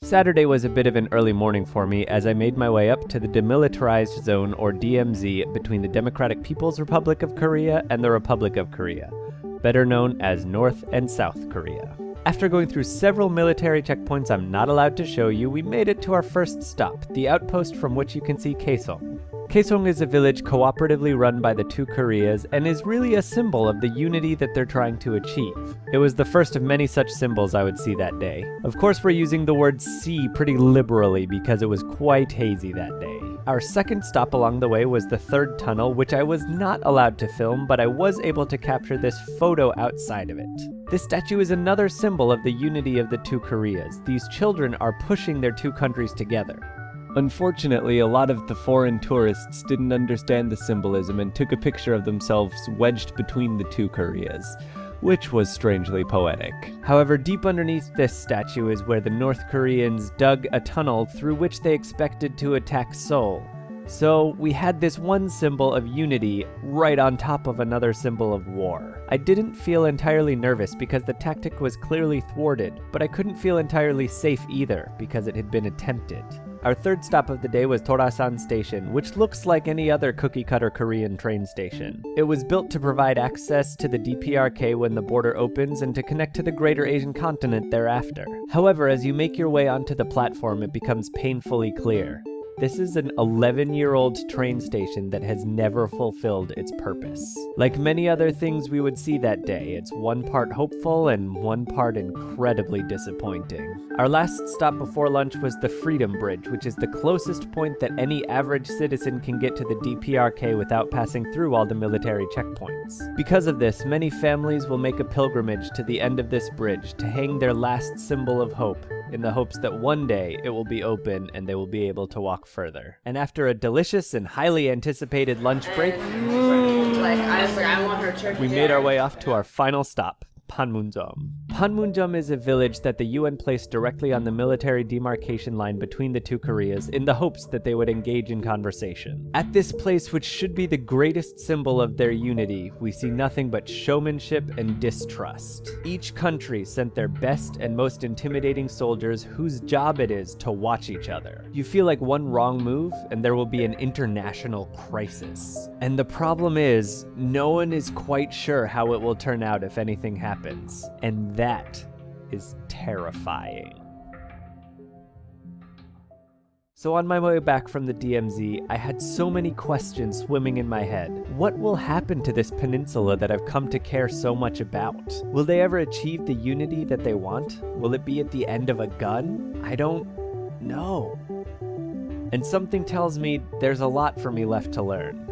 Saturday was a bit of an early morning for me as I made my way up to the Demilitarized Zone, or DMZ, between the Democratic People's Republic of Korea and the Republic of Korea, better known as North and South Korea. After going through several military checkpoints I'm not allowed to show you, we made it to our first stop, the outpost from which you can see Kaesong. Kaesong is a village cooperatively run by the two Koreas and is really a symbol of the unity that they're trying to achieve. It was the first of many such symbols I would see that day. Of course, we're using the word see pretty liberally because it was quite hazy that day. Our second stop along the way was the third tunnel, which I was not allowed to film, but I was able to capture this photo outside of it. This statue is another symbol of the unity of the two Koreas. These children are pushing their two countries together. Unfortunately, a lot of the foreign tourists didn't understand the symbolism and took a picture of themselves wedged between the two Koreas, which was strangely poetic. However, deep underneath this statue is where the North Koreans dug a tunnel through which they expected to attack Seoul. So we had this one symbol of unity right on top of another symbol of war. I didn't feel entirely nervous because the tactic was clearly thwarted, but I couldn't feel entirely safe either because it had been attempted. Our third stop of the day was Torasan Station, which looks like any other cookie-cutter Korean train station. It was built to provide access to the DPRK when the border opens and to connect to the greater Asian continent thereafter. However, as you make your way onto the platform, it becomes painfully clear. This is an 11-year-old train station that has never fulfilled its purpose. Like many other things we would see that day, it's one part hopeful and one part incredibly disappointing. Our last stop before lunch was the Freedom Bridge, which is the closest point that any average citizen can get to the DPRK without passing through all the military checkpoints. Because of this, many families will make a pilgrimage to the end of this bridge to hang their last symbol of hope, in the hopes that one day it will be open and they will be able to walk further. And after a delicious and highly anticipated lunch break, we made our way off to our final stop, Panmunjom. Panmunjom is a village that the UN placed directly on the military demarcation line between the two Koreas in the hopes that they would engage in conversation. At this place, which should be the greatest symbol of their unity, we see nothing but showmanship and distrust. Each country sent their best and most intimidating soldiers whose job it is to watch each other. You feel like one wrong move and there will be an international crisis. And the problem is, no one is quite sure how it will turn out if anything happens. And that is terrifying. So on my way back from the DMZ, I had so many questions swimming in my head. What will happen to this peninsula that I've come to care so much about? Will they ever achieve the unity that they want? Will it be at the end of a gun? I don't know. And something tells me there's a lot for me left to learn.